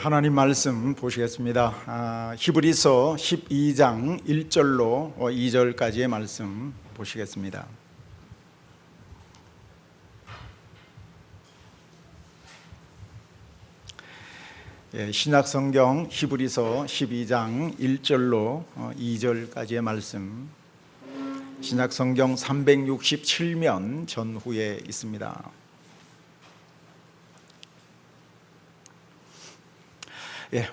하나님 말씀 보시겠습니다. 히브리서 12장 1절로 2절까지의 말씀 보시겠습니다. 신약성경 히브리서 12장 1절로 2절까지의 말씀, 신약성경 367면 전후에 있습니다.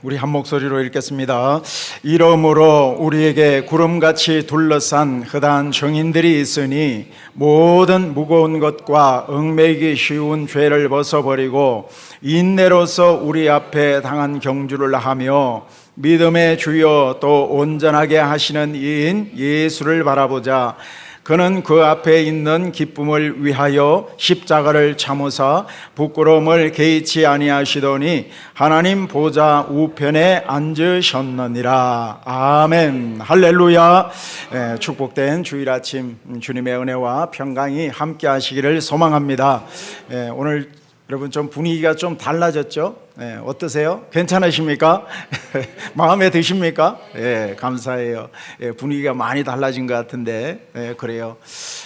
우리 한 목소리로 읽겠습니다. 이러므로 우리에게 구름같이 둘러싼 허다한 증인들이 있으니 모든 무거운 것과 얽매이기 쉬운 죄를 벗어버리고 인내로서 우리 앞에 당한 경주를 하며 믿음의 주여 또 온전하게 하시는 이인 예수를 바라보자. 그는 그 앞에 있는 기쁨을 위하여 십자가를 참으사 부끄러움을 개의치 아니하시더니 하나님 보좌 우편에 앉으셨느니라. 아멘. 할렐루야. 축복된 주일 아침 주님의 은혜와 평강이 함께 하시기를 소망합니다. 오늘 여러분 좀 분위기가 좀 달라졌죠? 어떠세요? 괜찮으십니까? 마음에 드십니까? 감사해요. 분위기가 많이 달라진 것 같은데, 그래요.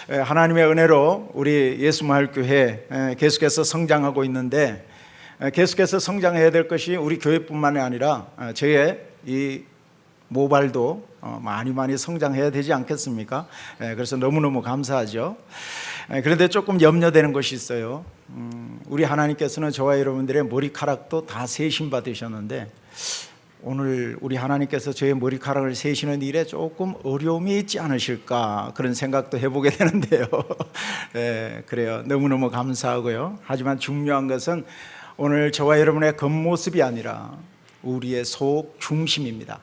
하나님의 은혜로 우리 예수마을교회 계속해서 성장하고 있는데, 계속해서 성장해야 될 것이 우리 교회뿐만이 아니라 저의 이 모발도 많이 성장해야 되지 않겠습니까? 그래서 너무너무 감사하죠. 그런데 조금 염려되는 것이 있어요. 우리 하나님께서는 저와 여러분들의 머리카락도 다 세심 받으셨는데 오늘 우리 하나님께서 저의 머리카락을 세시는 일에 조금 어려움이 있지 않으실까, 그런 생각도 해보게 되는데요. 그래요. 너무너무 감사하고요. 하지만 중요한 것은 오늘 저와 여러분의 겉모습이 아니라 우리의 속 중심입니다.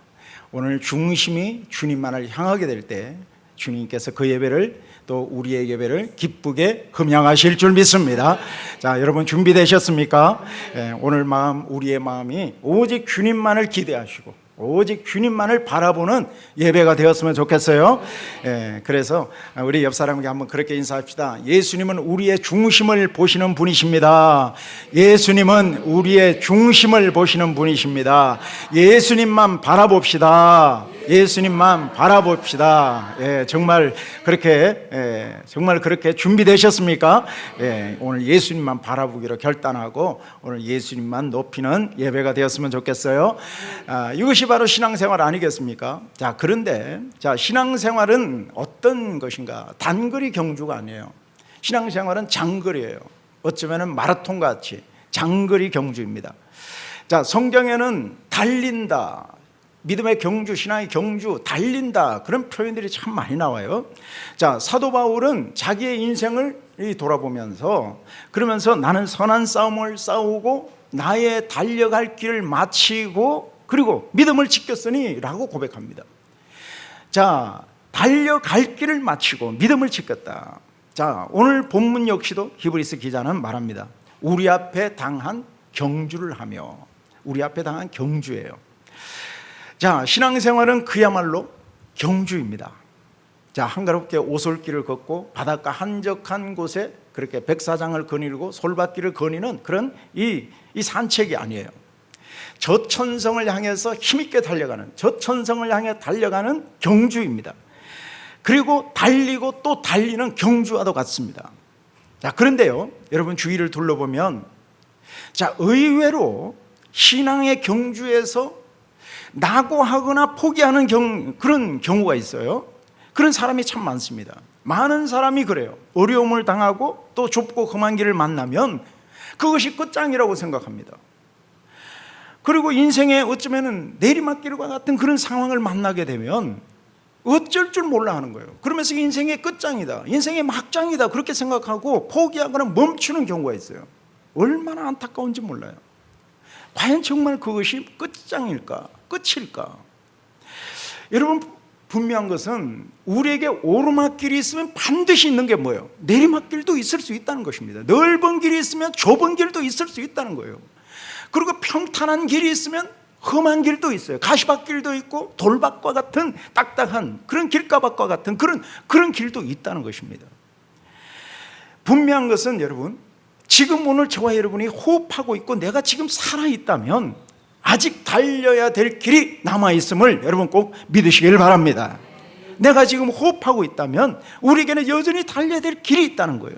오늘 중심이 주님만을 향하게 될 때 주님께서 그 예배를, 또 우리의 예배를 기쁘게 흠양하실 줄 믿습니다. 자, 여러분 준비되셨습니까? 오늘 우리의 마음이 오직 주님만을 기대하시고 오직 주님만을 바라보는 예배가 되었으면 좋겠어요. 그래서 우리 옆 사람에게 한번 그렇게 인사합시다. 예수님은 우리의 중심을 보시는 분이십니다. 예수님은 우리의 중심을 보시는 분이십니다. 예수님만 바라봅시다. 예수님만 바라봅시다. 정말 그렇게 준비되셨습니까? 오늘 예수님만 바라보기로 결단하고 오늘 예수님만 높이는 예배가 되었으면 좋겠어요. 이것이 바로 신앙생활 아니겠습니까? 자, 그런데 신앙생활은 어떤 것인가? 단거리 경주가 아니에요. 신앙생활은 장거리예요. 어쩌면 마라톤 같이 장거리 경주입니다. 자, 성경에는 달린다, 믿음의 경주, 신앙의 경주, 달린다, 그런 표현들이 참 많이 나와요. 자, 사도 바울은 자기의 인생을 돌아보면서 그러면서 나는 선한 싸움을 싸우고 나의 달려갈 길을 마치고 그리고 믿음을 지켰으니 라고 고백합니다. 자, 달려갈 길을 마치고 믿음을 지켰다. 자, 오늘 본문 역시도 히브리서 기자는 말합니다. 우리 앞에 당한 경주를 하며, 우리 앞에 당한 경주예요. 자, 신앙생활은 그야말로 경주입니다. 자, 한가롭게 오솔길을 걷고 바닷가 한적한 곳에 그렇게 백사장을 거닐고 솔밭길을 거니는 그런 이 산책이 아니에요. 저천성을 향해서 힘있게 달려가는, 저천성을 향해 달려가는 경주입니다. 그리고 달리고 또 달리는 경주와도 같습니다. 자, 그런데요, 여러분 주위를 둘러보면 자, 의외로 신앙의 경주에서 낙오하거나 포기하는 그런 경우가 있어요. 그런 사람이 참 많습니다. 많은 사람이 그래요. 어려움을 당하고 또 좁고 험한 길을 만나면 그것이 끝장이라고 생각합니다. 그리고 인생에 어쩌면 내리막길과 같은 그런 상황을 만나게 되면 어쩔 줄 몰라 하는 거예요. 그러면서 인생의 끝장이다, 인생의 막장이다, 그렇게 생각하고 포기하거나 멈추는 경우가 있어요. 얼마나 안타까운지 몰라요. 과연 정말 그것이 끝장일까, 끝일까? 여러분, 분명한 것은 우리에게 오르막길이 있으면 반드시 있는 게 뭐예요? 내리막길도 있을 수 있다는 것입니다. 넓은 길이 있으면 좁은 길도 있을 수 있다는 거예요. 그리고 평탄한 길이 있으면 험한 길도 있어요. 가시밭길도 있고 돌밭과 같은 딱딱한 그런 길가밭과 같은 그런 길도 있다는 것입니다. 분명한 것은 여러분, 지금 오늘 저와 여러분이 호흡하고 있고 내가 지금 살아있다면 아직 달려야 될 길이 남아있음을 여러분 꼭 믿으시길 바랍니다. 내가 지금 호흡하고 있다면 우리에게는 여전히 달려야 될 길이 있다는 거예요.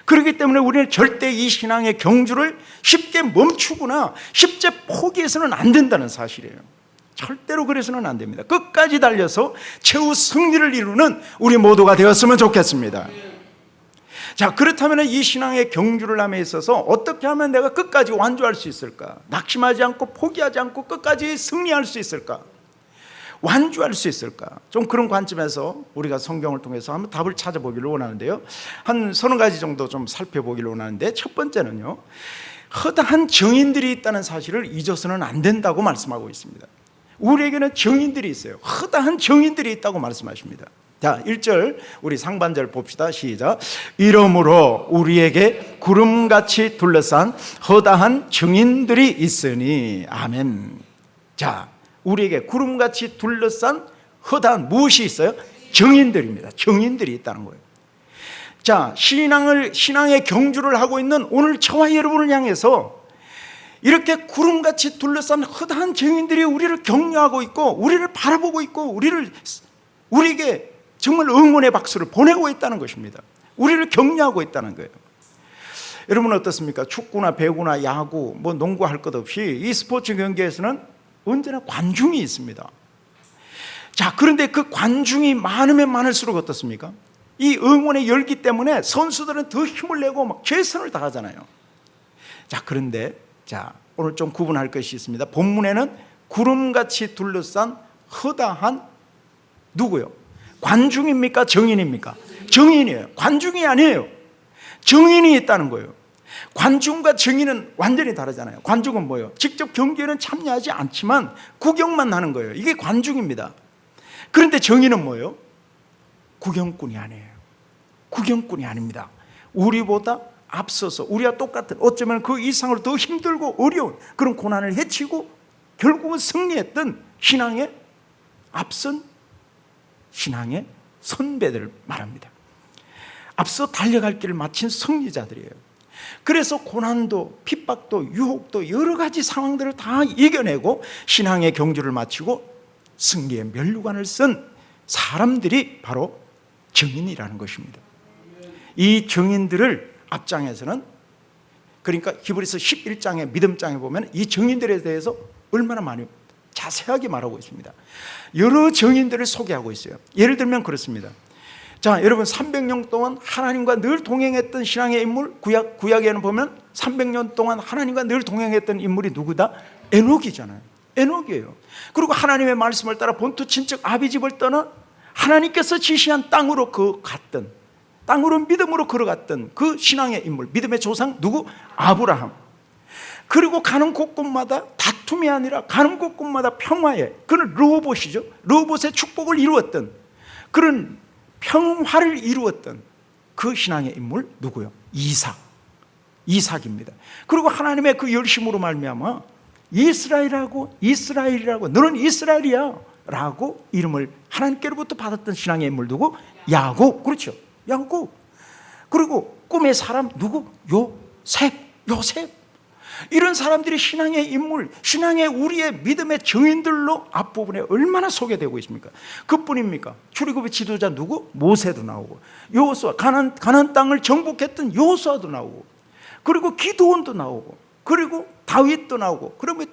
그렇기 때문에 우리는 절대 이 신앙의 경주를 쉽게 멈추거나 쉽게 포기해서는 안 된다는 사실이에요. 절대로 그래서는 안 됩니다. 끝까지 달려서 최후 승리를 이루는 우리 모두가 되었으면 좋겠습니다. 자, 그렇다면 이 신앙의 경주를 함에 있어서 어떻게 하면 내가 끝까지 완주할 수 있을까? 낙심하지 않고 포기하지 않고 끝까지 승리할 수 있을까? 완주할 수 있을까? 좀 그런 관점에서 우리가 성경을 통해서 한번 답을 찾아보기를 원하는데요, 한 서너 가지 정도 좀 살펴보기를 원하는데, 첫 번째는요, 허다한 증인들이 있다는 사실을 잊어서는 안 된다고 말씀하고 있습니다. 우리에게는 증인들이 있어요. 허다한 증인들이 있다고 말씀하십니다. 자, 1절 우리 상반절 봅시다. 시작. 이러므로 우리에게 구름같이 둘러싼 허다한 증인들이 있으니. 아멘. 자, 우리에게 구름같이 둘러싼 허다한 무엇이 있어요? 증인들입니다. 증인들이 있다는 거예요. 자, 신앙의 경주를 하고 있는 오늘 저와 여러분을 향해서 이렇게 구름같이 둘러싼 허다한 증인들이 우리를 격려하고 있고 우리를 바라보고 있고 우리에게 정말 응원의 박수를 보내고 있다는 것입니다. 우리를 격려하고 있다는 거예요. 여러분 어떻습니까? 축구나 배구나 야구, 농구 할 것 없이 이 스포츠 경기에서는 언제나 관중이 있습니다. 자, 그런데 그 관중이 많으면 많을수록 어떻습니까? 이 응원의 열기 때문에 선수들은 더 힘을 내고 막 최선을 다하잖아요. 자, 그런데 오늘 좀 구분할 것이 있습니다. 본문에는 구름같이 둘러싼 허다한 누구요? 관중입니까? 정인입니까? 정인이에요. 관중이 아니에요. 정인이 있다는 거예요. 관중과 정인은 완전히 다르잖아요. 관중은 뭐예요? 직접 경기에는 참여하지 않지만 구경만 하는 거예요. 이게 관중입니다. 그런데 정인은 뭐예요? 구경꾼이 아니에요. 구경꾼이 아닙니다. 우리보다 앞서서 우리와 똑같은, 어쩌면 그 이상으로 더 힘들고 어려운 그런 고난을 헤치고 결국은 승리했던 신앙의 앞선 신앙의 선배들을 말합니다. 앞서 달려갈 길을 마친 승리자들이에요. 그래서 고난도 핍박도 유혹도 여러 가지 상황들을 다 이겨내고 신앙의 경주를 마치고 승리의 면류관을 쓴 사람들이 바로 증인이라는 것입니다. 이 증인들을 앞장에서는, 그러니까 히브리서 11장의 믿음장에 보면 이 증인들에 대해서 얼마나 많이 자세하게 말하고 있습니다. 여러 증인들을 소개하고 있어요. 예를 들면 그렇습니다. 자, 여러분 300년 동안 하나님과 늘 동행했던 신앙의 인물, 구약에는 보면 300년 동안 하나님과 늘 동행했던 인물이 누구다? 에녹이잖아요. 에녹이에요. 그리고 하나님의 말씀을 따라 본토 친척 아비집을 떠나 하나님께서 지시한 땅으로 갔던, 땅으로 믿음으로 걸어갔던 그 신앙의 인물, 믿음의 조상 누구? 아브라함. 그리고 가는 곳곳마다 다툼이 아니라 가는 곳곳마다 평화에, 그는 르호봇이죠. 르호봇의 축복을 이루었던, 그런 평화를 이루었던 그 신앙의 인물 누구요? 이삭입니다. 그리고 하나님의 그 열심으로 말미암아 이스라엘이라고 너는 이스라엘이야 라고 이름을 하나님께로부터 받았던 신앙의 인물 누구? 야곱. 그렇죠, 야곱. 그리고 꿈의 사람 누구? 요셉. 이런 사람들이 신앙의 인물, 신앙의 우리의 믿음의 증인들로 앞부분에 얼마나 소개되고 있습니까? 그뿐입니까? 출애굽의 지도자 누구? 모세도 나오고, 여호수아, 가나안 땅을 정복했던 여호수아도 나오고, 그리고 기드온도 나오고, 그리고 다윗도 나오고, 그러면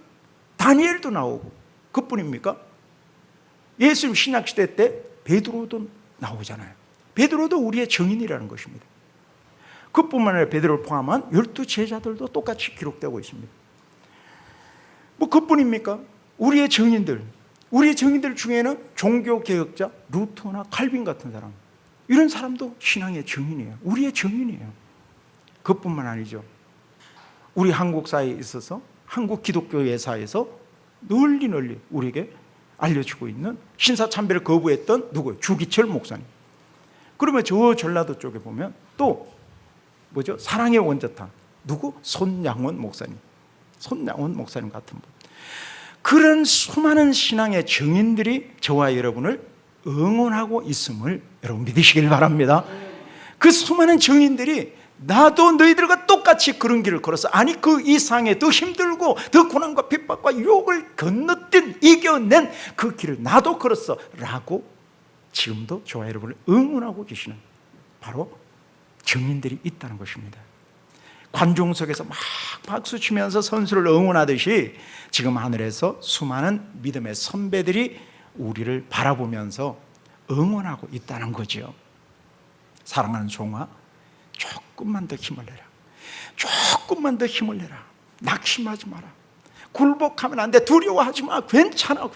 다니엘도 나오고. 그뿐입니까? 예수님 신약시대 때 베드로도 나오잖아요. 베드로도 우리의 증인이라는 것입니다. 그뿐만 아니라 베드로를 포함한 12 제자들도 똑같이 기록되고 있습니다. 그뿐입니까? 우리의 증인들 중에는 종교개혁자 루터나 칼빈 같은 사람, 이런 사람도 신앙의 증인이에요. 우리의 증인이에요. 그뿐만 아니죠. 우리 한국 사회에 있어서, 한국 기독교 예사에서 널리 우리에게 알려지고 있는, 신사참배를 거부했던 누구예요? 주기철 목사님. 그러면 저 전라도 쪽에 보면 또 뭐죠? 사랑의 원자탄 누구? 손양원 목사님 같은 분. 그런 수많은 신앙의 증인들이 저와 여러분을 응원하고 있음을 여러분 믿으시길 바랍니다. 그 수많은 증인들이 나도 너희들과 똑같이 같이 그런 길을 걸어서, 아니 그 이상의 더 힘들고 더 고난과 핍박과 유혹을 건너뛴, 이겨낸 그 길을 나도 걸었어 라고 지금도 저와 여러분을 응원하고 계시는 바로 증인들이 있다는 것입니다. 관중석에서 막 박수치면서 선수를 응원하듯이 지금 하늘에서 수많은 믿음의 선배들이 우리를 바라보면서 응원하고 있다는 거죠. 사랑하는 종아, 조금만 더 힘을 내라. 조금만 더 힘을 내라. 낙심하지 마라. 굴복하면 안 돼. 두려워하지 마. 괜찮아.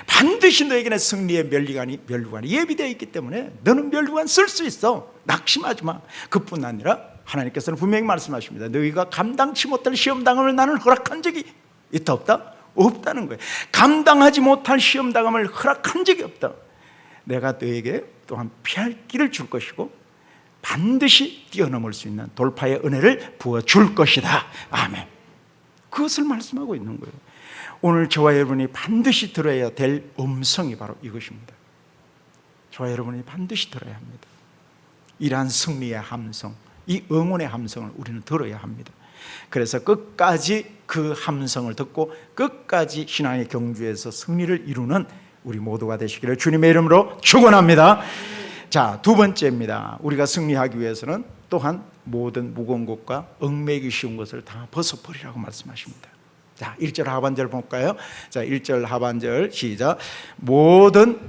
반드시 너에게는 승리의 면류관이 예비되어 있기 때문에 너는 면류관 쓸 수 있어. 낙심하지 마. 그뿐 아니라 하나님께서는 분명히 말씀하십니다. 너희가 감당치 못할 시험당함을 나는 허락한 적이 있다 없다? 없다는 거예요. 감당하지 못할 시험당함을 허락한 적이 없다. 내가 너에게 또한 피할 길을 줄 것이고 반드시 뛰어넘을 수 있는 돌파의 은혜를 부어줄 것이다. 아멘. 그것을 말씀하고 있는 거예요. 오늘 저와 여러분이 반드시 들어야 될 음성이 바로 이것입니다. 저와 여러분이 반드시 들어야 합니다. 이러한 승리의 함성, 이 응원의 함성을 우리는 들어야 합니다. 그래서 끝까지 그 함성을 듣고 끝까지 신앙의 경주에서 승리를 이루는 우리 모두가 되시기를 주님의 이름으로 축원합니다. 자, 두 번째입니다. 우리가 승리하기 위해서는 또한 모든 무거운 것과 얽매이기 쉬운 것을 다 벗어버리라고 말씀하십니다. 자, 1절 하반절 볼까요? 자, 1절 하반절 시작. 모든,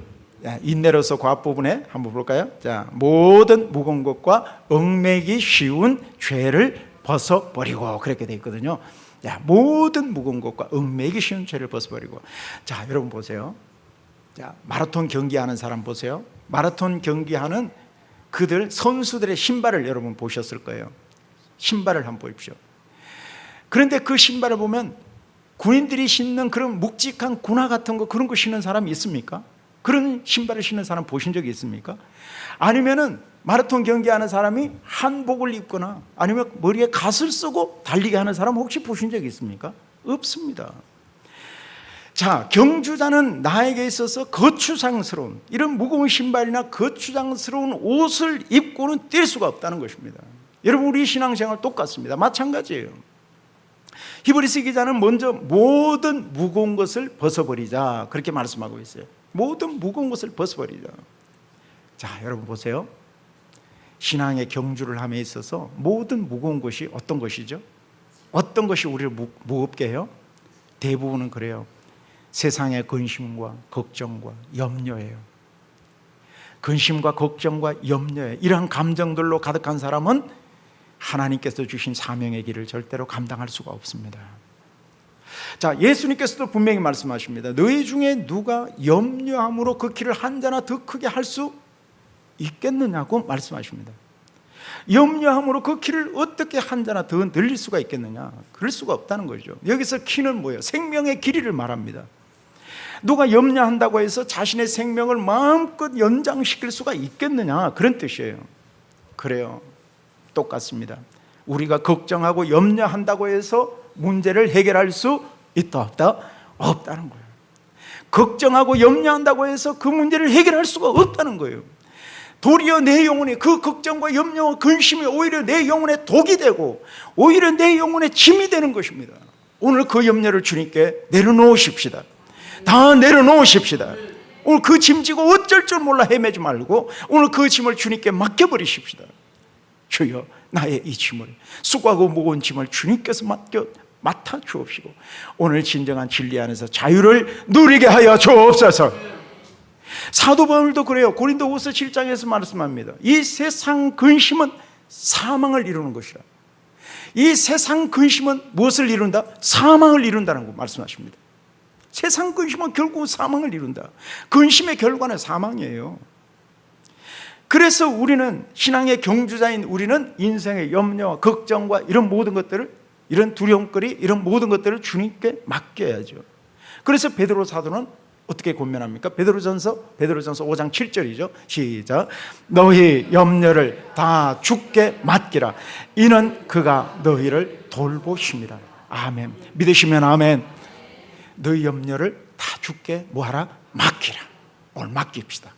인내로서 그 앞부분에 한번 볼까요? 자, 모든 무거운 것과 얽매이기 쉬운 죄를 벗어버리고, 그렇게 되어 있거든요. 자, 모든 무거운 것과 얽매이기 쉬운 죄를 벗어버리고. 자, 여러분 보세요. 자, 마라톤 경기하는 사람 보세요. 마라톤 경기하는 그들 선수들의 신발을 여러분 보셨을 거예요. 신발을 한번 보십시오. 그런데 그 신발을 보면 군인들이 신는 그런 묵직한 군화 같은 거, 그런 거 신는 사람이 있습니까? 그런 신발을 신는 사람 보신 적이 있습니까? 아니면은 마라톤 경기하는 사람이 한복을 입거나 아니면 머리에 갓을 쓰고 달리게 하는 사람 혹시 보신 적이 있습니까? 없습니다. 자, 경주자는 나에게 있어서 거추장스러운 이런 무거운 신발이나 거추장스러운 옷을 입고는 뛸 수가 없다는 것입니다. 여러분, 우리 신앙생활 똑같습니다. 마찬가지예요. 히브리서 기자는 먼저 모든 무거운 것을 벗어버리자, 그렇게 말씀하고 있어요. 모든 무거운 것을 벗어버리자. 자, 여러분 보세요. 신앙의 경주를 함에 있어서 모든 무거운 것이 어떤 것이죠? 어떤 것이 우리를 무겁게 해요? 대부분은 그래요. 세상의 근심과 걱정과 염려예요. 근심과 걱정과 염려에 이러한 감정들로 가득한 사람은 하나님께서 주신 사명의 길을 절대로 감당할 수가 없습니다. 자, 예수님께서도 분명히 말씀하십니다. 너희 중에 누가 염려함으로 그 길을 한 자나 더 크게 할 수 있겠느냐고 말씀하십니다. 염려함으로 그 길을 어떻게 한 자나 더 늘릴 수가 있겠느냐? 그럴 수가 없다는 거죠. 여기서 키는 뭐예요? 생명의 길이를 말합니다. 누가 염려한다고 해서 자신의 생명을 마음껏 연장시킬 수가 있겠느냐? 그런 뜻이에요. 그래요. 똑같습니다. 우리가 걱정하고 염려한다고 해서 문제를 해결할 수 있다 없다? 없다는 거예요. 걱정하고 염려한다고 해서 그 문제를 해결할 수가 없다는 거예요. 도리어 내 영혼에 그 걱정과 염려와 근심이 오히려 내 영혼에 독이 되고 오히려 내 영혼에 짐이 되는 것입니다. 오늘 그 염려를 주님께 내려놓으십시다. 다 내려놓으십시다. 오늘 그 짐 지고 어쩔 줄 몰라 헤매지 말고 오늘 그 짐을 주님께 맡겨버리십시다. 주여, 나의 이 짐을, 수고하고 무거운 짐을 주님께서 맡아 주옵시고 오늘 진정한 진리 안에서 자유를 누리게 하여 주옵소서. 사도 바울도 그래요. 고린도후서 7장에서 말씀합니다. 이 세상 근심은 사망을 이루는 것이라. 이 세상 근심은 무엇을 이룬다? 사망을 이룬다는 거 말씀하십니다. 세상 근심은 결국 사망을 이룬다. 근심의 결과는 사망이에요. 그래서 우리는, 신앙의 경주자인 우리는 인생의 염려와 걱정과 이런 모든 것들을, 이런 두려움거리, 이런 모든 것들을 주님께 맡겨야죠. 그래서 베드로 사도는 어떻게 권면합니까? 베드로전서 5장 7절이죠. 시작. 너희 염려를 다 주께 맡기라. 이는 그가 너희를 돌보십니다. 아멘. 믿으시면 아멘. 너희 염려를 다 주께 뭐하라? 맡기라. 오늘 맡깁시다.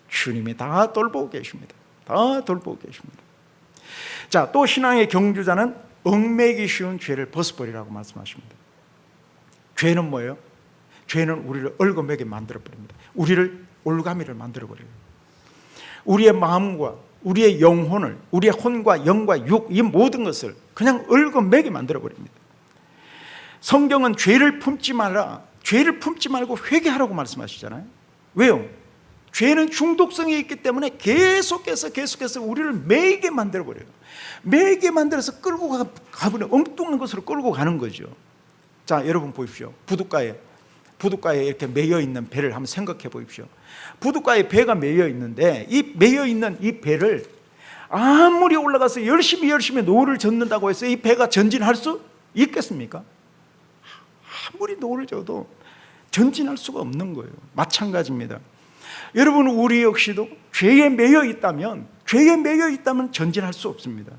주님이 다 돌보고 계십니다. 다 돌보고 계십니다. 자, 또 신앙의 경주자는 얽매이기 쉬운 죄를 벗어버리라고 말씀하십니다. 죄는 뭐예요? 죄는 우리를 얽어매게 만들어버립니다. 우리를 올가미를 만들어버려요. 우리의 마음과 우리의 영혼을, 우리의 혼과 영과 육, 이 모든 것을 그냥 얽어매게 만들어버립니다. 성경은 죄를 품지 말라, 죄를 품지 말고 회개하라고 말씀하시잖아요. 왜요? 죄는 중독성이 있기 때문에 계속해서 우리를 매이게 만들어버려요. 매이게 만들어서 끌고 가버려, 엉뚱한 것으로 끌고 가는 거죠. 자, 여러분 보십시오. 부둣가에 이렇게 매여 있는 배를 한번 생각해 보십시오. 부둣가에 배가 매여 있는데 이 매여 있는 이 배를 아무리 올라가서 열심히 노를 젓는다고 해서 이 배가 전진할 수 있겠습니까? 아무리 노를 져도 전진할 수가 없는 거예요. 마찬가지입니다. 여러분, 우리 역시도 죄에 매여 있다면 전진할 수 없습니다.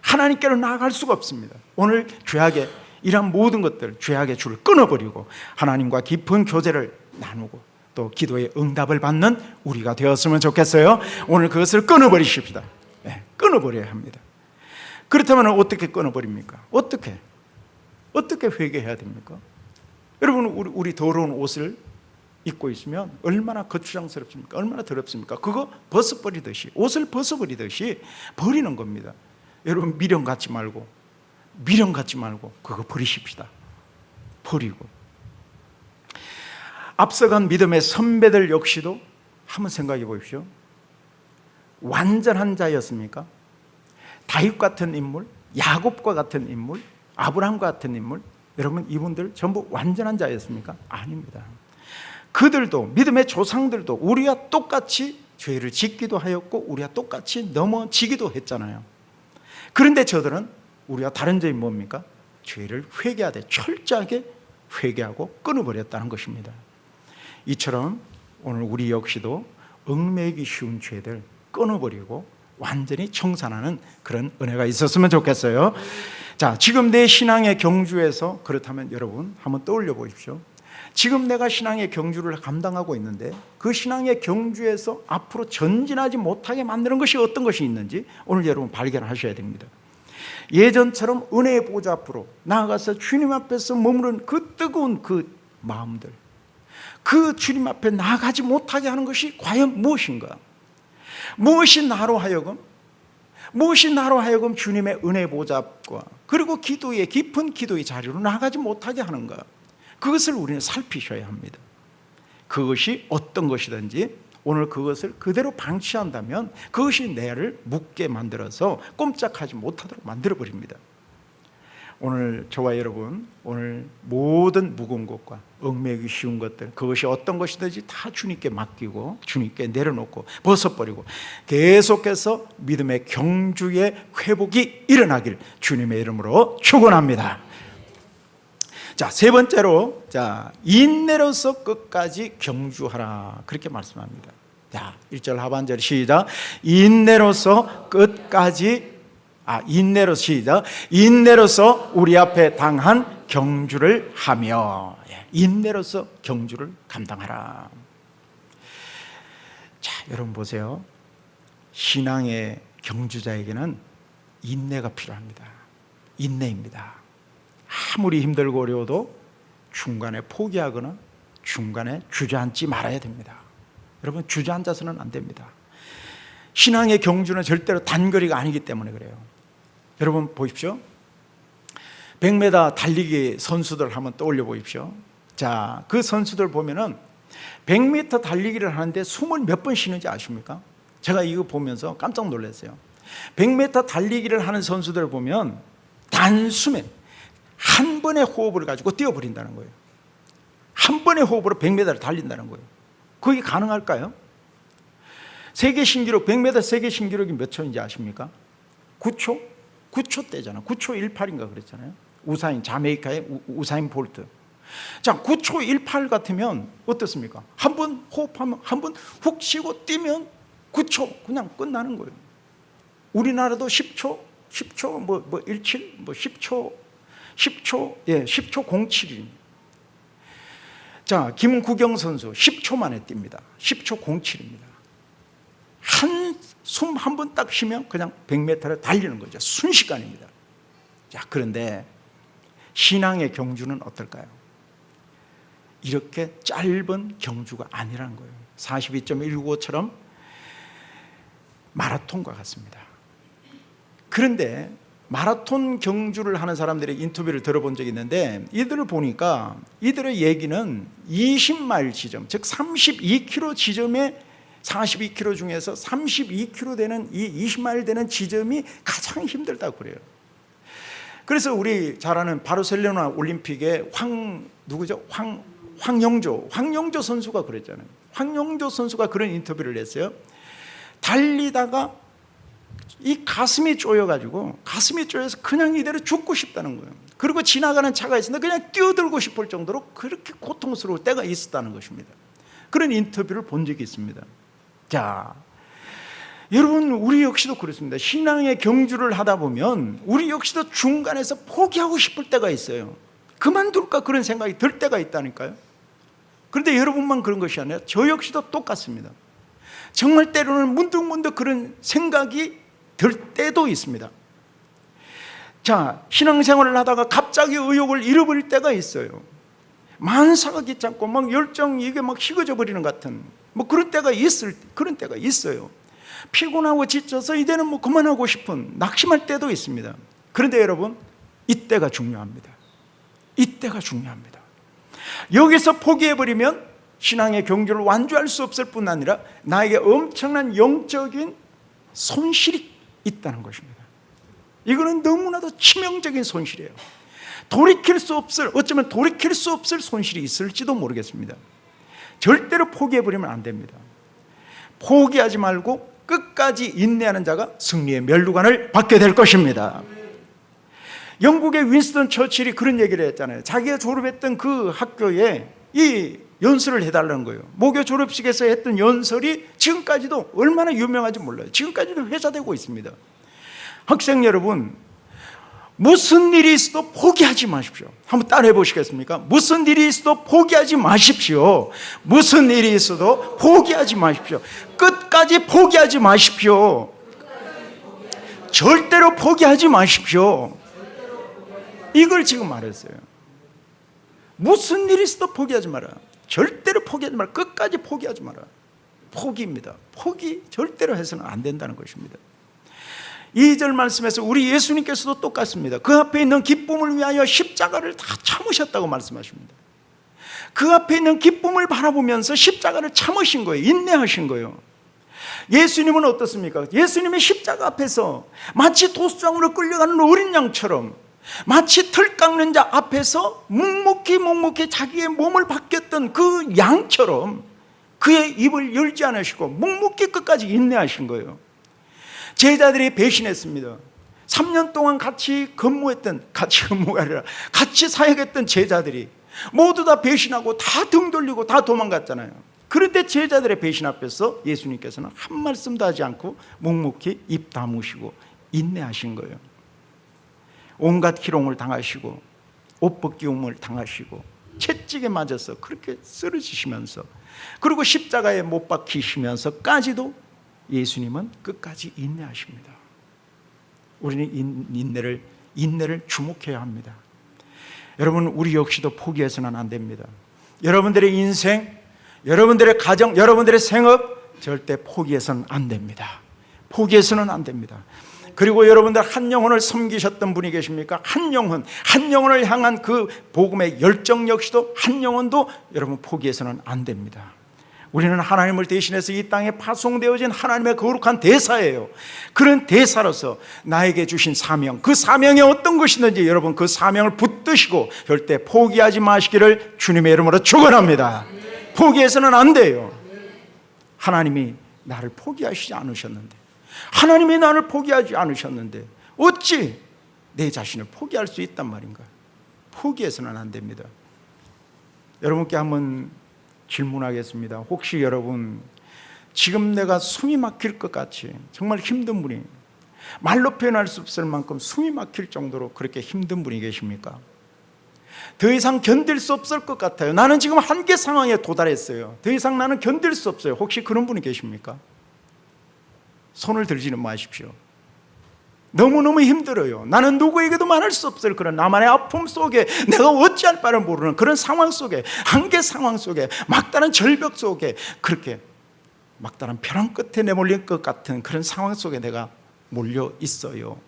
하나님께로 나아갈 수가 없습니다. 오늘 죄악의 이러한 모든 것들, 죄악의 줄을 끊어버리고 하나님과 깊은 교제를 나누고 또 기도의 응답을 받는 우리가 되었으면 좋겠어요. 오늘 그것을 끊어버리십시다. 네, 끊어버려야 합니다. 그렇다면 어떻게 끊어버립니까? 어떻게 회개해야 됩니까? 여러분, 우리 더러운 옷을 입고 있으면 얼마나 거추장스럽습니까? 얼마나 더럽습니까? 그거 벗어버리듯이, 옷을 벗어버리듯이 버리는 겁니다. 여러분, 미련 갖지 말고 그거 버리십시다. 버리고 앞서간 믿음의 선배들 역시도 한번 생각해 보십시오. 완전한 자였습니까? 다윗 같은 인물, 야곱과 같은 인물, 아브라함과 같은 인물, 여러분, 이분들 전부 완전한 자였습니까? 아닙니다. 그들도, 믿음의 조상들도 우리와 똑같이 죄를 짓기도 하였고 우리와 똑같이 넘어지기도 했잖아요. 그런데 저들은 우리와 다른 점이 뭡니까? 죄를 회개하되 철저하게 회개하고 끊어버렸다는 것입니다. 이처럼 오늘 우리 역시도 얽매이기 쉬운 죄들 끊어버리고 완전히 청산하는 그런 은혜가 있었으면 좋겠어요. 자, 지금 내 신앙의 경주에서, 그렇다면 여러분 한번 떠올려 보십시오. 지금 내가 신앙의 경주를 감당하고 있는데 그 신앙의 경주에서 앞으로 전진하지 못하게 만드는 것이 어떤 것이 있는지 오늘 여러분 발견하셔야 됩니다. 예전처럼 은혜의 보좌 앞으로 나아가서 주님 앞에서 머무른 그 뜨거운 그 마음들, 그 주님 앞에 나아가지 못하게 하는 것이 과연 무엇인가? 무엇이 나로 하여금 주님의 은혜 보좌 앞과 그리고 기도의 깊은 기도의 자리로 나아가지 못하게 하는가? 그것을 우리는 살피셔야 합니다. 그것이 어떤 것이든지 오늘 그것을 그대로 방치한다면 그것이 내를 묻게 만들어서 꼼짝하지 못하도록 만들어버립니다. 오늘 저와 여러분, 오늘 모든 무거운 것과 얽매이기 쉬운 것들, 그것이 어떤 것이든지 다 주님께 맡기고 주님께 내려놓고 벗어버리고 계속해서 믿음의 경주의 회복이 일어나길 주님의 이름으로 축원합니다. 자, 세 번째로, 자, 인내로서 끝까지 경주하라, 그렇게 말씀합니다. 자, 1절 하반절 시작. 인내로서 끝까지, 인내로서 우리 앞에 당한 경주를 하며, 인내로서 경주를 감당하라. 자, 여러분 보세요. 신앙의 경주자에게는 인내가 필요합니다. 인내입니다. 아무리 힘들고 어려워도 중간에 포기하거나 중간에 주저앉지 말아야 됩니다. 여러분, 주저앉아서는 안 됩니다. 신앙의 경주는 절대로 단거리가 아니기 때문에 그래요. 여러분 보십시오. 100m 달리기 선수들 한번 떠올려 보십시오. 자, 그 선수들 보면은 100m 달리기를 하는데 숨을 몇 번 쉬는지 아십니까? 제가 이거 보면서 깜짝 놀랐어요. 100m 달리기를 하는 선수들을 보면 단숨에 한 번의 호흡을 가지고 뛰어버린다는 거예요. 한 번의 호흡으로 100m를 달린다는 거예요. 그게 가능할까요? 세계 신기록, 100m 세계 신기록이 몇 초인지 아십니까? 9초? 9초 때잖아. 9초 18인가 그랬잖아요. 자메이카의 우사인 볼트. 자, 9초 18 같으면 어떻습니까? 한 번 호흡하면, 한 번 훅 쉬고 뛰면 9초 그냥 끝나는 거예요. 우리나라도 10초, 17, 10초, 10초 07입니다. 자, 김구경 선수 10초 만에 뜁니다. 10초 07입니다. 숨 한 번 딱 쉬면 그냥 100m를 달리는 거죠. 순식간입니다. 자, 그런데 신앙의 경주는 어떨까요? 이렇게 짧은 경주가 아니란 거예요. 42.195처럼 마라톤과 같습니다. 그런데 마라톤 경주를 하는 사람들의 인터뷰를 들어본 적이 있는데, 이들을 보니까 이들의 얘기는 20마일 지점, 즉 32km 지점에 42km 중에서 32km 되는 이 20마일 되는 지점이 가장 힘들다고 그래요. 그래서 우리 잘 아는 바르셀로나 올림픽의 황영조 선수가 그랬잖아요. 황영조 선수가 그런 인터뷰를 했어요. 달리다가 이 가슴이 쪼여가지고, 가슴이 쪼여서 그냥 이대로 죽고 싶다는 거예요. 그리고 지나가는 차가 있으면 그냥 뛰어들고 싶을 정도로 그렇게 고통스러울 때가 있었다는 것입니다. 그런 인터뷰를 본 적이 있습니다. 자, 여러분, 우리 역시도 그렇습니다. 신앙의 경주를 하다 보면 우리 역시도 중간에서 포기하고 싶을 때가 있어요. 그만둘까 그런 생각이 들 때가 있다니까요. 그런데 여러분만 그런 것이 아니라 저 역시도 똑같습니다. 정말 때로는 문득문득 그런 생각이 들 때도 있습니다. 자, 신앙생활을 하다가 갑자기 의욕을 잃어버릴 때가 있어요. 만사가 귀찮고 막 열정이 이게 막 식어져 버리는 같은 뭐 그런 때가 있어요. 피곤하고 지쳐서 이제는 뭐 그만하고 싶은 낙심할 때도 있습니다. 그런데 여러분, 이때가 중요합니다. 이때가 중요합니다. 여기서 포기해버리면 신앙의 경주를 완주할 수 없을 뿐 아니라 나에게 엄청난 영적인 손실이 있다는 것입니다. 이거는 너무나도 치명적인 손실이에요. 어쩌면 돌이킬 수 없을 손실이 있을지도 모르겠습니다. 절대로 포기해버리면 안 됩니다. 포기하지 말고 끝까지 인내하는 자가 승리의 면류관을 받게 될 것입니다. 영국의 윈스턴 처칠이 그런 얘기를 했잖아요. 자기가 졸업했던 그 학교에 이 연설을 해달라는 거예요. 모교 졸업식에서 했던 연설이 지금까지도 얼마나 유명한지 몰라요. 지금까지도 회자되고 있습니다. 학생 여러분, 무슨 일이 있어도 포기하지 마십시오. 한번 따라해 보시겠습니까? 무슨 일이 있어도 포기하지 마십시오. 무슨 일이 있어도 포기하지 마십시오. 끝까지 포기하지 마십시오. 절대로 포기하지 마십시오. 이걸 지금 말했어요. 무슨 일이 있어도 포기하지 마라. 절대로 포기하지 마라. 끝까지 포기하지 마라. 포기입니다. 포기 절대로 해서는 안 된다는 것입니다. 2절 말씀에서 우리 예수님께서도 똑같습니다. 그 앞에 있는 기쁨을 위하여 십자가를 다 참으셨다고 말씀하십니다. 그 앞에 있는 기쁨을 바라보면서 십자가를 참으신 거예요. 인내하신 거예요. 예수님은 어떻습니까? 예수님의 십자가 앞에서 마치 도수장으로 끌려가는 어린 양처럼, 마치 털 깎는 자 앞에서 묵묵히 자기의 몸을 맡겼던 그 양처럼 그의 입을 열지 않으시고 묵묵히 끝까지 인내하신 거예요. 제자들이 배신했습니다. 3년 동안 같이 사역했던 제자들이 모두 다 배신하고 다 등 돌리고 다 도망갔잖아요. 그런데 제자들의 배신 앞에서 예수님께서는 한 말씀도 하지 않고 묵묵히 입 다무시고 인내하신 거예요. 온갖 희롱을 당하시고 옷 벗기움을 당하시고 채찍에 맞아서 그렇게 쓰러지시면서, 그리고 십자가에 못 박히시면서까지도 예수님은 끝까지 인내하십니다. 우리는 인내를 주목해야 합니다. 여러분, 우리 역시도 포기해서는 안 됩니다. 여러분들의 인생, 여러분들의 가정, 여러분들의 생업 절대 포기해서는 안 됩니다. 포기해서는 안 됩니다. 그리고 여러분들 한 영혼을 섬기셨던 분이 계십니까? 한 영혼을 향한 그 복음의 열정 역시도 한 영혼도 여러분 포기해서는 안 됩니다. 우리는 하나님을 대신해서 이 땅에 파송되어진 하나님의 거룩한 대사예요. 그런 대사로서 나에게 주신 사명, 그 사명이 어떤 것이든지 여러분 그 사명을 붙드시고 절대 포기하지 마시기를 주님의 이름으로 축원합니다. 포기해서는 안 돼요. 하나님이 나를 포기하시지 않으셨는데, 하나님이 나를 포기하지 않으셨는데 어찌 내 자신을 포기할 수 있단 말인가? 포기해서는 안 됩니다. 여러분께 한번 질문하겠습니다. 혹시 여러분 지금 내가 숨이 막힐 것 같이 정말 힘든 분이, 말로 표현할 수 없을 만큼 숨이 막힐 정도로 그렇게 힘든 분이 계십니까? 더 이상 견딜 수 없을 것 같아요. 나는 지금 한계 상황에 도달했어요. 더 이상 나는 견딜 수 없어요. 혹시 그런 분이 계십니까? 손을 들지는 마십시오. 너무너무 힘들어요. 나는 누구에게도 말할 수 없을 그런 나만의 아픔 속에 내가 어찌할 바를 모르는 그런 상황 속에, 한계 상황 속에, 막다른 절벽 속에, 그렇게 막다른 벼랑 끝에 내몰린 것 같은 그런 상황 속에 내가 몰려 있어요.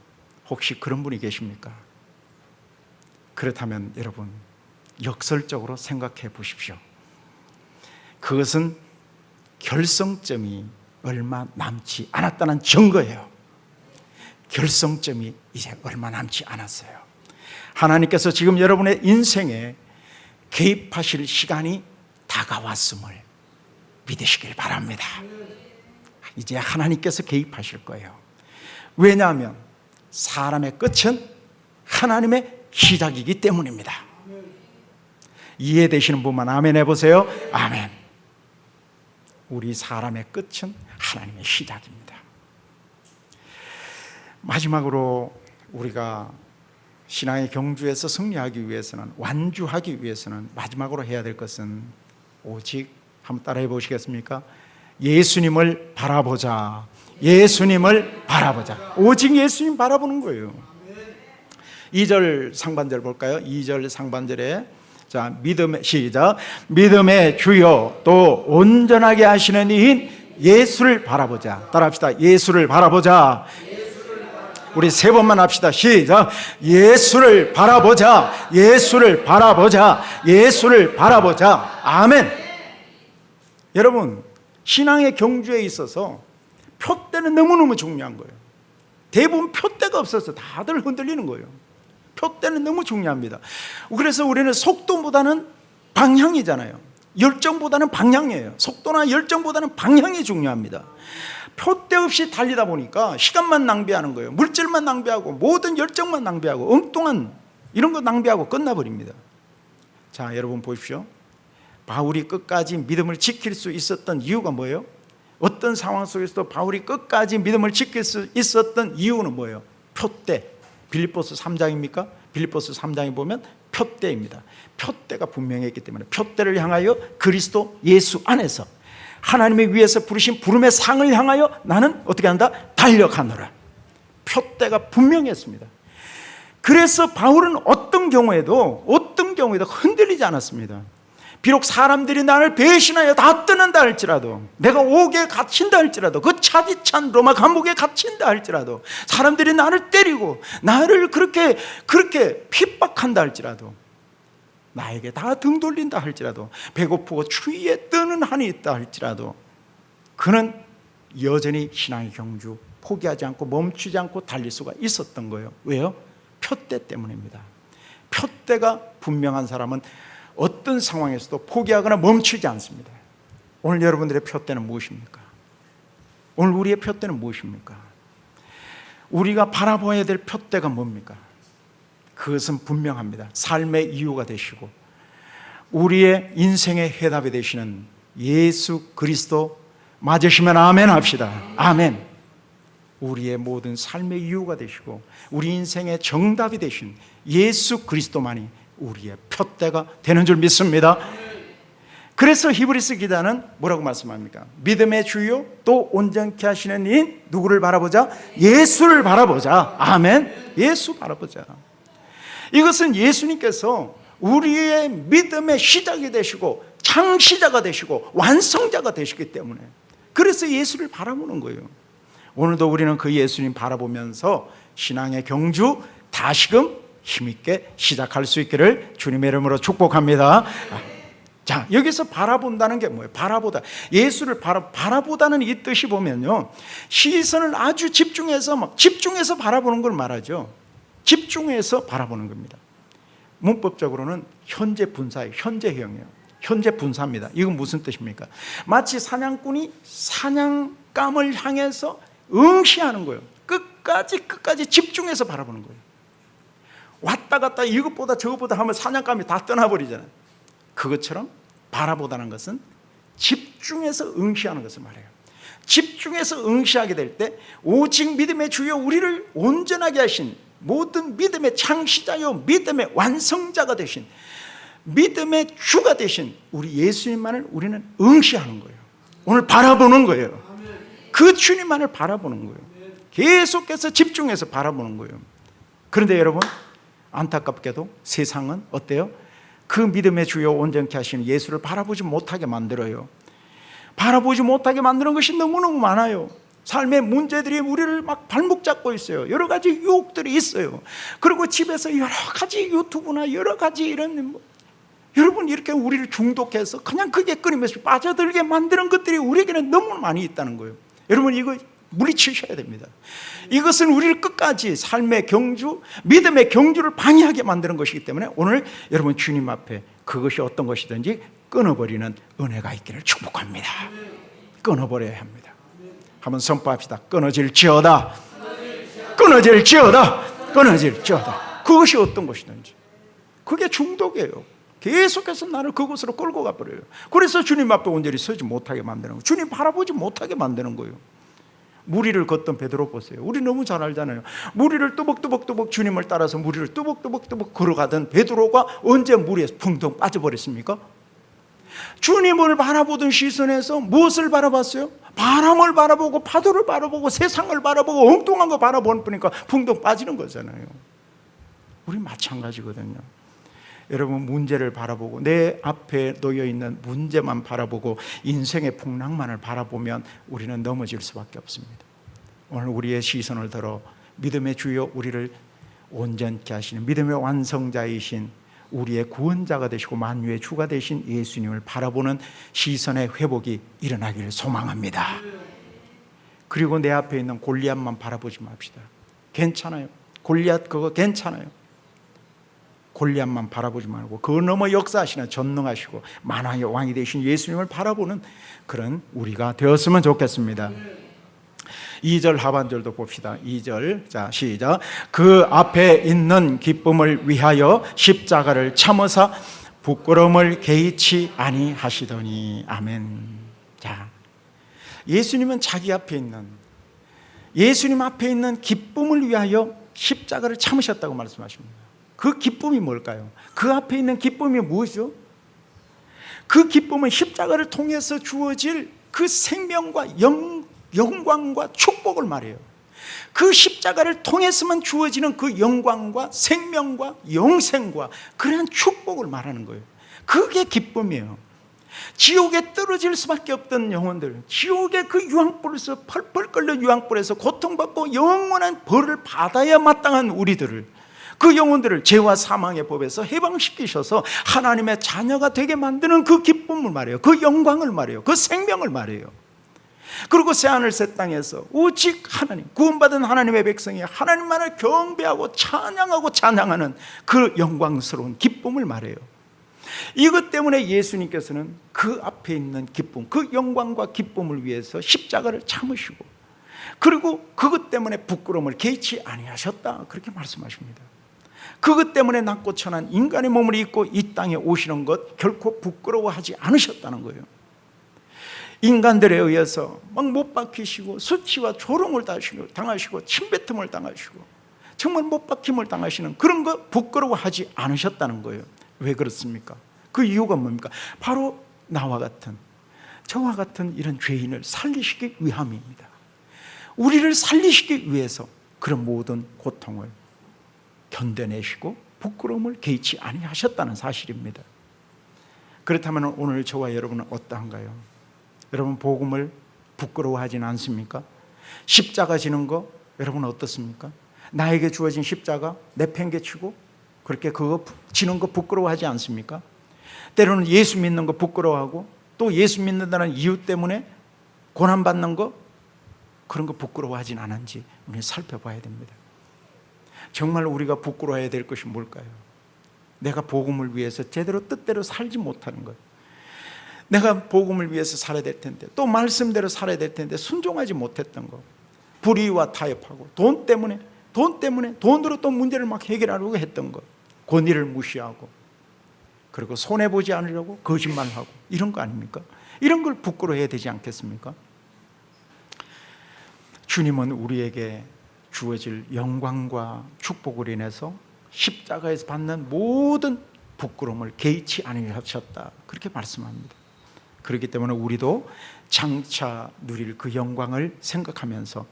혹시 그런 분이 계십니까? 그렇다면 여러분, 역설적으로 생각해 보십시오. 그것은 결성점이 얼마 남지 않았다는 증거예요. 결성점이 이제 얼마 남지 않았어요. 하나님께서 지금 여러분의 인생에 개입하실 시간이 다가왔음을 믿으시길 바랍니다. 이제 하나님께서 개입하실 거예요. 왜냐하면 사람의 끝은 하나님의 시작이기 때문입니다. 이해되시는 분만 아멘 해보세요. 아멘. 우리 사람의 끝은 하나님의 시작입니다. 마지막으로 우리가 신앙의 경주에서 승리하기 위해서는, 완주하기 위해서는 마지막으로 해야 될 것은 오직, 한번 따라해 보시겠습니까? 예수님을 바라보자. 예수님을 바라보자. 오직 예수님 바라보는 거예요. 2절 상반절 볼까요? 2절 상반절에, 자, 믿음의, 시작. 믿음의 주요 또 온전하게 하시는 이인 예수를 바라보자. 따라합시다. 예수를 바라보자. 우리 세 번만 합시다. 시작. 예수를 바라보자. 예수를 바라보자. 예수를 바라보자. 아멘. 여러분, 신앙의 경주에 있어서 표대는 너무너무 중요한 거예요. 대부분 표대가 없어서 다들 흔들리는 거예요. 표대는 너무 중요합니다. 그래서 우리는 속도보다는 방향이잖아요. 열정보다는 방향이에요. 속도나 열정보다는 방향이 중요합니다. 표대 없이 달리다 보니까 시간만 낭비하는 거예요. 물질만 낭비하고 모든 열정만 낭비하고 엉뚱한 이런 거 낭비하고 끝나버립니다. 자, 여러분 보십시오. 바울이 끝까지 믿음을 지킬 수 있었던 이유가 뭐예요? 어떤 상황 속에서도 바울이 끝까지 믿음을 지킬 수 있었던 이유는 뭐예요? 표대. 빌립보서 3장입니까? 빌립보서 3장에 보면 표대입니다. 표대가 분명했기 때문에 표대를 향하여 그리스도 예수 안에서 하나님의 위에서 부르신 부름의 상을 향하여 나는 어떻게 한다? 달려가노라. 표대가 분명했습니다. 그래서 바울은 어떤 경우에도 흔들리지 않았습니다. 비록 사람들이 나를 배신하여 다 떠난다 할지라도, 내가 옥에 갇힌다 할지라도, 그 차디찬 로마 감옥에 갇힌다 할지라도, 사람들이 나를 때리고 나를 그렇게 핍박한다 할지라도, 나에게 다 등 돌린다 할지라도, 배고프고 추위에 뜨는 한이 있다 할지라도, 그는 여전히 신앙의 경주 포기하지 않고 멈추지 않고 달릴 수가 있었던 거예요. 왜요? 표대 때문입니다. 표대가 분명한 사람은 어떤 상황에서도 포기하거나 멈추지 않습니다. 오늘 여러분들의 표대는 무엇입니까? 오늘 우리의 표대는 무엇입니까? 우리가 바라봐야 될 표대가 뭡니까? 그것은 분명합니다. 삶의 이유가 되시고 우리의 인생의 해답이 되시는 예수 그리스도 맞으시면 아멘 합시다. 아멘. 우리의 모든 삶의 이유가 되시고 우리 인생의 정답이 되신 예수 그리스도만이 우리의 표대가 되는 줄 믿습니다. 그래서 히브리서 기자는 뭐라고 말씀합니까? 믿음의 주요 또 온전케 하시는 이인 누구를 바라보자? 예수를 바라보자. 아멘. 예수 바라보자. 이것은 예수님께서 우리의 믿음의 시작이 되시고 창시자가 되시고 완성자가 되시기 때문에, 그래서 예수를 바라보는 거예요. 오늘도 우리는 그 예수님 바라보면서 신앙의 경주 다시금 힘있게 시작할 수 있기를 주님의 이름으로 축복합니다. 자, 여기서 바라본다는 게 뭐예요? 바라보다. 예수를 바라보다는 이 뜻이 보면요, 시선을 아주 집중해서 바라보는 걸 말하죠. 집중해서 바라보는 겁니다. 문법적으로는 현재 분사예요. 현재형이에요. 현재 분사입니다. 이건 무슨 뜻입니까? 마치 사냥꾼이 사냥감을 향해서 응시하는 거예요. 끝까지 집중해서 바라보는 거예요. 왔다 갔다 이것보다 저것보다 하면 사냥감이 다 떠나버리잖아요. 그것처럼 바라보다는 것은 집중해서 응시하는 것을 말해요. 집중해서 응시하게 될 때 오직 믿음의 주여 우리를 온전하게 하신 모든 믿음의 창시자요 믿음의 완성자가 되신 믿음의 주가 되신 우리 예수님만을 우리는 응시하는 거예요. 오늘 바라보는 거예요. 그 주님만을 바라보는 거예요. 계속해서 집중해서 바라보는 거예요. 그런데 여러분, 안타깝게도 세상은 어때요? 그 믿음의 주요 온전케 하시는 예수를 바라보지 못하게 만들어요. 바라보지 못하게 만드는 것이 너무너무 많아요. 삶의 문제들이 우리를 막 발목 잡고 있어요. 여러 가지 유혹들이 있어요. 그리고 집에서 여러 가지 유튜브나 여러 가지 이런 여러분, 이렇게 우리를 중독해서 그냥 그게 끊임없이 빠져들게 만드는 것들이 우리에게는 너무 많이 있다는 거예요. 여러분, 이거 물리치셔야 됩니다. 이것은 우리를 끝까지 삶의 경주, 믿음의 경주를 방해하게 만드는 것이기 때문에 오늘 여러분 주님 앞에 그것이 어떤 것이든지 끊어버리는 은혜가 있기를 축복합니다. 끊어버려야 합니다. 한번 선포합시다. 끊어질지어다. 끊어질지어다. 끊어질지어다. 그것이 어떤 것이든지. 그게 중독이에요. 계속해서 나를 그곳으로 끌고 가버려요. 그래서 주님 앞에 온전히 서지 못하게 만드는 거예요. 주님 바라보지 못하게 만드는 거예요. 무리를 걷던 베드로 보세요. 우리 너무 잘 알잖아요. 무리를 뚜벅뚜벅 주님을 따라서 무리를 뚜벅뚜벅 걸어가던 베드로가 언제 물에서 붕덩 빠져버렸습니까? 주님을 바라보던 시선에서 무엇을 바라봤어요? 바람을 바라보고 파도를 바라보고 세상을 바라보고 엉뚱한 거 바라보니까 붕덩 빠지는 거잖아요. 우리 마찬가지거든요. 여러분, 문제를 바라보고 내 앞에 놓여있는 문제만 바라보고 인생의 풍랑만을 바라보면 우리는 넘어질 수밖에 없습니다. 오늘 우리의 시선을 들어 믿음의 주여 우리를 온전케 하시는 믿음의 완성자이신 우리의 구원자가 되시고 만유의 주가 되신 예수님을 바라보는 시선의 회복이 일어나기를 소망합니다. 그리고 내 앞에 있는 골리앗만 바라보지 맙시다. 괜찮아요. 골리앗 그거 괜찮아요. 골리앗만 바라보지 말고 그 너머 역사하시는 전능하시고 만왕의 왕이 되신 예수님을 바라보는 그런 우리가 되었으면 좋겠습니다. 2절 하반절도 봅시다. 2절, 자 시작. 그 앞에 있는 기쁨을 위하여 십자가를 참으사 부끄러움을 개의치 아니하시더니. 아멘. 자, 예수님은 자기 앞에 있는, 예수님 앞에 있는 기쁨을 위하여 십자가를 참으셨다고 말씀하십니다. 그 기쁨이 뭘까요? 그 앞에 있는 기쁨이 무엇이죠? 그 기쁨은 십자가를 통해서 주어질 그 생명과 영광과 축복을 말해요. 그 십자가를 통해서만 주어지는 그 영광과 생명과 영생과 그러한 축복을 말하는 거예요. 그게 기쁨이에요. 지옥에 떨어질 수밖에 없던 영혼들, 지옥의 그 유황불에서 펄펄 끓는 유황불에서 고통받고 영원한 벌을 받아야 마땅한 우리들을, 그 영혼들을 죄와 사망의 법에서 해방시키셔서 하나님의 자녀가 되게 만드는 그 기쁨을 말해요. 그 영광을 말해요. 그 생명을 말해요. 그리고 새하늘 새 땅에서 오직 하나님, 구원받은 하나님의 백성이 하나님만을 경배하고 찬양하고 찬양하는 그 영광스러운 기쁨을 말해요. 이것 때문에 예수님께서는 그 앞에 있는 기쁨, 그 영광과 기쁨을 위해서 십자가를 참으시고, 그리고 그것 때문에 부끄러움을 개의치 아니하셨다, 그렇게 말씀하십니다. 그것 때문에 낮고 천한 인간의 몸을 입고 이 땅에 오시는 것 결코 부끄러워하지 않으셨다는 거예요. 인간들에 의해서 막 못 박히시고 수치와 조롱을 당하시고 침뱉음을 당하시고 정말 못 박힘을 당하시는 그런 거 부끄러워하지 않으셨다는 거예요. 왜 그렇습니까? 그 이유가 뭡니까? 바로 나와 같은, 저와 같은 이런 죄인을 살리시기 위함입니다. 우리를 살리시기 위해서 그런 모든 고통을 견뎌내시고 부끄러움을 개의치 아니하셨다는 사실입니다. 그렇다면 오늘 저와 여러분은 어떠한가요? 여러분, 복음을 부끄러워하지는 않습니까? 십자가 지는 거 여러분 어떻습니까? 나에게 주어진 십자가 내팽개치고 그렇게 그거 지는 거 부끄러워하지 않습니까? 때로는 예수 믿는 거 부끄러워하고 또 예수 믿는다는 이유 때문에 고난받는 거, 그런 거 부끄러워하진 않은지 우리 살펴봐야 됩니다. 정말 우리가 부끄러워해야 될 것이 뭘까요? 내가 복음을 위해서 제대로 뜻대로 살지 못하는 것, 내가 복음을 위해서 살아야 될 텐데 또 말씀대로 살아야 될 텐데 순종하지 못했던 것, 불의와 타협하고 돈 때문에 돈으로 또 문제를 막 해결하려고 했던 것, 권위를 무시하고 그리고 손해보지 않으려고 거짓말하고 이런 거 아닙니까? 이런 걸 부끄러워해야 되지 않겠습니까? 주님은 우리에게 주어질 영광과 축복을 인해서 십자가에서 받는 모든 부끄러움을 개의치 아니하셨다, 그렇게 말씀합니다. 그렇기 때문에 우리도 장차 누릴 그 영광을 생각하면서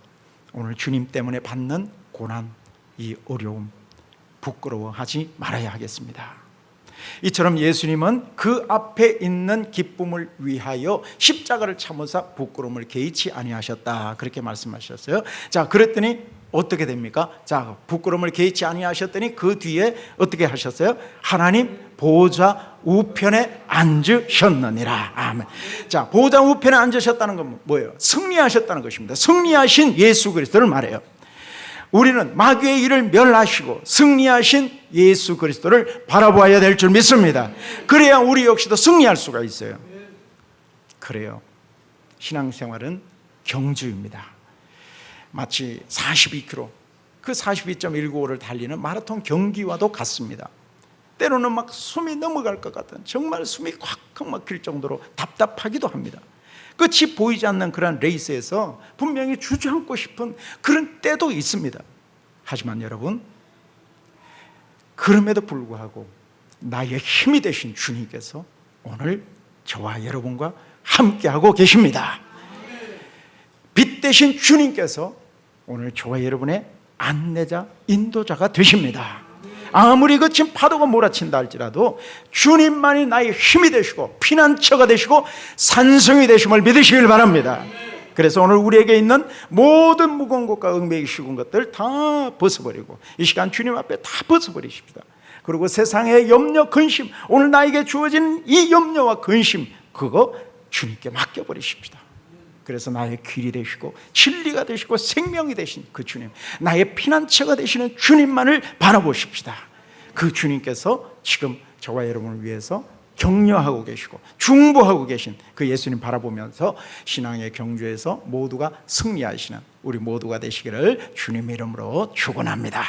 오늘 주님 때문에 받는 고난, 이 어려움 부끄러워하지 말아야 하겠습니다. 이처럼 예수님은 그 앞에 있는 기쁨을 위하여 십자가를 참으사 부끄러움을 개의치 아니하셨다, 그렇게 말씀하셨어요. 자, 그랬더니 어떻게 됩니까? 자, 부끄러움을 개의치 아니하셨더니 그 뒤에 어떻게 하셨어요? 하나님 보좌 우편에 앉으셨느니라. 아멘. 자, 보좌 우편에 앉으셨다는 건 뭐예요? 승리하셨다는 것입니다. 승리하신 예수 그리스도를 말해요. 우리는 마귀의 일을 멸하시고 승리하신 예수 그리스도를 바라보아야 될 줄 믿습니다. 그래야 우리 역시도 승리할 수가 있어요. 그래요. 신앙생활은 경주입니다. 마치 42km, 그 42.195를 달리는 마라톤 경기와도 같습니다. 때로는 막 숨이 넘어갈 것 같은, 정말 숨이 콱콱 막힐 정도로 답답하기도 합니다. 끝이 보이지 않는 그런 레이스에서 분명히 주저앉고 싶은 그런 때도 있습니다. 하지만 여러분, 그럼에도 불구하고 나의 힘이 되신 주님께서 오늘 저와 여러분과 함께하고 계십니다. 빛 되신 주님께서 오늘 저와 여러분의 안내자, 인도자가 되십니다. 아무리 거친 파도가 몰아친다 할지라도 주님만이 나의 힘이 되시고 피난처가 되시고 산성이 되심을 믿으시길 바랍니다. 그래서 오늘 우리에게 있는 모든 무거운 것과 얽매이기 쉬운 것들 다 벗어버리고 이 시간 주님 앞에 다 벗어버리십시다. 그리고 세상의 염려, 근심, 오늘 나에게 주어진 이 염려와 근심, 그거 주님께 맡겨버리십시다. 그래서 나의 길이 되시고 진리가 되시고 생명이 되신 그 주님, 나의 피난처가 되시는 주님만을 바라보십시다. 그 주님께서 지금 저와 여러분을 위해서 격려하고 계시고 중보하고 계신 그 예수님 바라보면서 신앙의 경주에서 모두가 승리하시는 우리 모두가 되시기를 주님의 이름으로 축원합니다.